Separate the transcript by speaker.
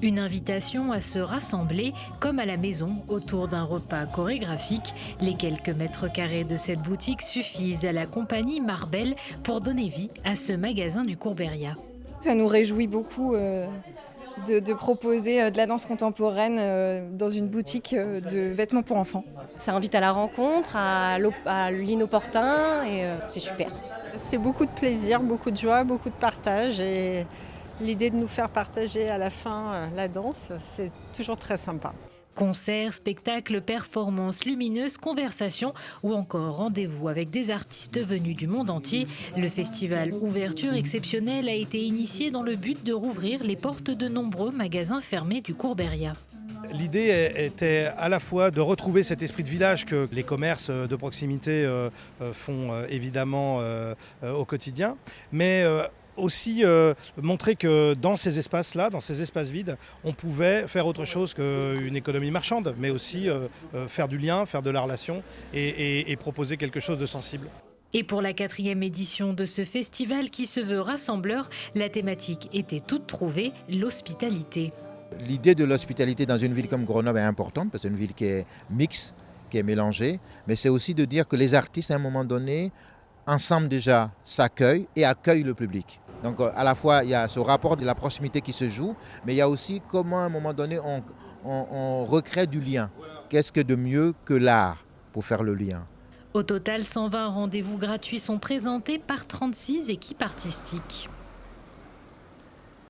Speaker 1: Une invitation à se rassembler, comme à la maison, autour d'un repas chorégraphique. Les quelques mètres carrés de cette boutique suffisent à la compagnie Marbelle pour donner vie à ce magasin du Courberia.
Speaker 2: Ça nous réjouit beaucoup de proposer de la danse contemporaine dans une boutique de vêtements pour enfants.
Speaker 3: Ça invite à la rencontre, à l'inopportun et c'est super.
Speaker 4: C'est beaucoup de plaisir, beaucoup de joie, beaucoup de partage et l'idée de nous faire partager à la fin la danse, c'est toujours très sympa.
Speaker 1: Concerts, spectacles, performances lumineuses, conversations ou encore rendez-vous avec des artistes venus du monde entier. Le festival Ouverture exceptionnelle a été initié dans le but de rouvrir les portes de nombreux magasins fermés du Courberia.
Speaker 5: L'idée était à la fois de retrouver cet esprit de village que les commerces de proximité font évidemment au quotidien, mais aussi montrer que dans ces espaces-là, dans ces espaces vides, on pouvait faire autre chose qu'une économie marchande, mais aussi faire du lien, faire de la relation et proposer quelque chose de sensible.
Speaker 1: Et pour la 4e édition de ce festival qui se veut rassembleur, la thématique était toute trouvée, l'hospitalité.
Speaker 6: L'idée de l'hospitalité dans une ville comme Grenoble est importante parce que c'est une ville qui est mixte, qui est mélangée, mais c'est aussi de dire que les artistes à un moment donné, ensemble déjà, s'accueillent et accueillent le public. Donc à la fois il y a ce rapport de la proximité qui se joue, mais il y a aussi comment à un moment donné on recrée du lien. Qu'est-ce que de mieux que l'art pour faire le lien ?
Speaker 1: Au total, 120 rendez-vous gratuits sont présentés par 36 équipes artistiques.